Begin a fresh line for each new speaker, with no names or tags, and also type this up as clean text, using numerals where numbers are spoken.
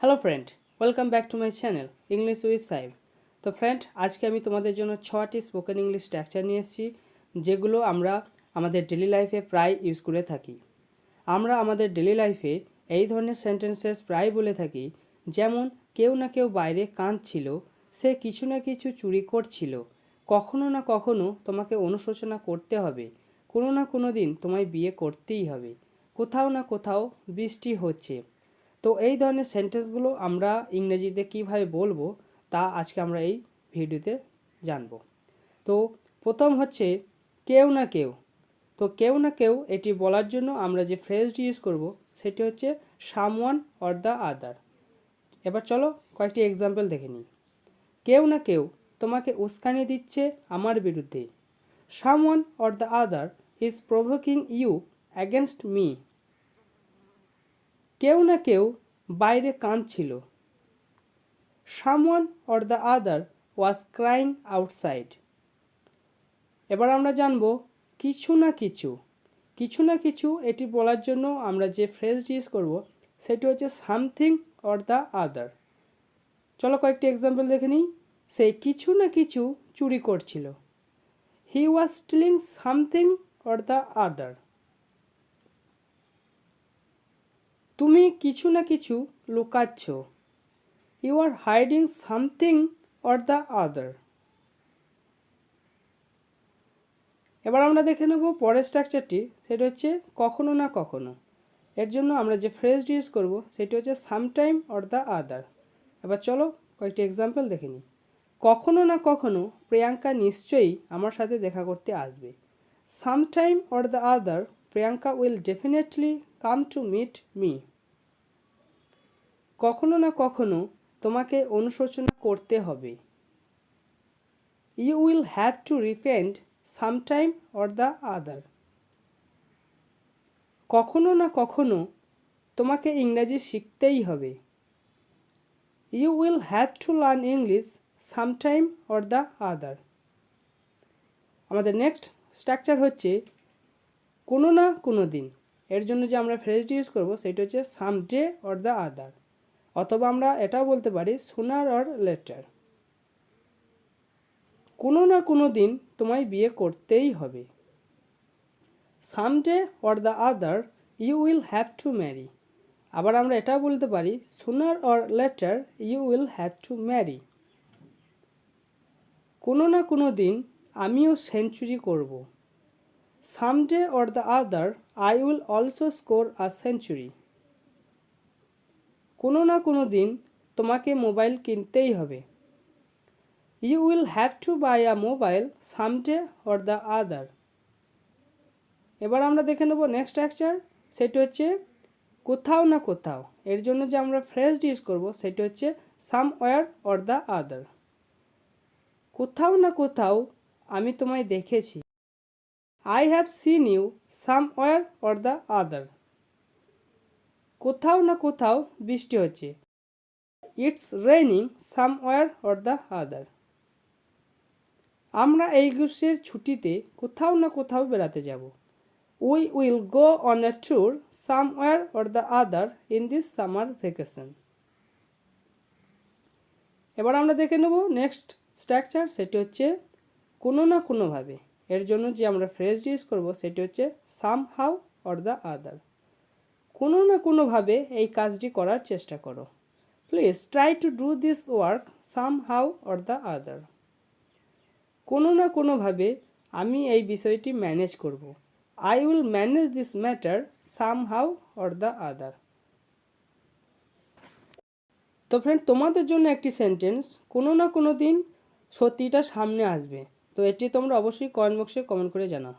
Hello friend, welcome back to my channel English with সাহেব। তো friend, আজকে আমি তোমাদের জন্য 6টি স্পোকেন ইংলিশ স্ট্রাকচার নিয়ে এসেছি, যেগুলো আমরা আমাদের ডেলি লাইফে প্রায় ইউজ করে থাকি। আমরা আমাদের ডেলি লাইফে এই ধরনের সেন্টেন্সেস প্রায় বলে থাকি, যেমন কেউ না কেউ বাইরে কাঁদছিল, সে কিছু না কিছু চুরি করছিল, কখনো না কখনো তোমাকে অনুশোচনা করতে হবে, কোনো না কোনো দিন তোমায় বিয়ে করতেই হবে, কোথাও না কোথাও বৃষ্টি হচ্ছে। তো এই ধরনের সেন্টেন্সগুলো আমরা ইংরেজিতে কিভাবে বলবো তা আজকে আমরা এই ভিডিওতে জানব। তো প্রথম হচ্ছে কেউ না কেউ। তো কেউ না কেউ এটি বলার জন্য আমরা যে ফ্রেজটি ইউজ করব সেটি হচ্ছে সামওয়ান অর দ্য আদার। এবার চলো কয়েকটি এক্সাম্পল দেখে নিই। কেউ না কেউ তোমাকে উস্কানি দিচ্ছে আমার বিরুদ্ধে। Someone or the other is provoking you against me. কেউ না কেউ বাইরে কাঁদছিল। Someone or the other was crying outside. এবার আমরা জানব কিছু না কিছু। কিছু না কিছু এটি বলার জন্য আমরা যে ফ্রেজটি ইউজ করব সেটি হচ্ছে সামথিং অর দ্য আদার। চলো কয়েকটি এক্সাম্পল দেখে নিই। সে কিছু না কিছু চুরি করছিল। He was stealing something or the other. তুমি কিছু না কিছু লুকাচ্ছ। You are hiding something or the other. এবার আমরা দেখে নেব পরের স্ট্রাকচারটি, সেটা হচ্ছে কখনো না কখনো। এর জন্য আমরা যে ফ্রেজটি ইউজ করব সেটি হচ্ছে সামটাইম অর দ্য আদার। এবার চলো কয়েকটি এক্সাম্পল দেখে নিই। কখনো না কখনো প্রিয়াঙ্কা নিশ্চয়ই আমার সাথে দেখা করতে আসবে। Sometime or the other Priyanka will definitely come to meet me. কখনো না কখনো তোমাকে অনুশোচনা করতে হবে। You will have to repent sometime or the other. কখনো না কখনো তোমাকে ইংরাজি শিখতেই হবে। You will have to learn English sometime or the other. আমাদের নেক্সট স্ট্রাকচার হচ্ছে কোনো না কোনো দিন। এর জন্য যে আমরা ফ্রেজটি ইউজ করব সেটা হচ্ছে সাম ডে অর দ্য আদার, অথবা আমরা এটাও বলতে পারি সুনার অর লেটার। কোনো না কোনো দিন তোমায় বিয়ে করতেই হবে। Someday or the other you will have to marry. আবার আমরা এটাও বলতে পারি sooner or later you will have to marry. কোনো না কোনো দিন আমিও সেঞ্চুরি করব। Someday or the other I will also score a century. কোনো না কোনো দিন তোমাকে মোবাইল কিনতেই হবে। You will have to buy a mobile someday or the other. এবার আমরা দেখে নেব নেক্সট স্ট্রাকচার, সেটি হচ্ছে কোথাও না কোথাও। এর জন্য যে আমরা ফ্রেজটি ইউজ করব সেটি হচ্ছে সামওয়্যার অর দ্য আদার। কোথাও না কোথাও আমি তোমায় দেখেছি। I have seen you somewhere or the other. কোথাও না কোথাও বৃষ্টি হচ্ছে। It's raining somewhere or the other. আমরা এই গ্রীষ্মের ছুটিতে কোথাও না কোথাও বেড়াতে যাব। We will go on a tour somewhere or the other in this summer vacation. এবার আমরা দেখে নেব নেক্সট স্ট্রাকচার, সেটি হচ্ছে কোনো না কোনোভাবে। এর জন্য যে আমরা ফ্রেজ ইউজ করব সেটি হচ্ছে সাম হাউ অর দ্য আদার। কোনো না কোনোভাবে এই কাজটি করার চেষ্টা করো। Please try to do this work some how or the আদার। কোনো না কোনোভাবে আমি এই বিষয়টি ম্যানেজ করব। I will manage this matter some how or the আদার। তো ফ্রেন্ড, তোমাদের জন্য একটি সেন্টেন্স, কোনো না কোনো দিন সত্যিটা সামনে আসবে। তো এটি তোমরা অবশ্যই কমেন্ট বক্সে কমেন্ট করে জানাও।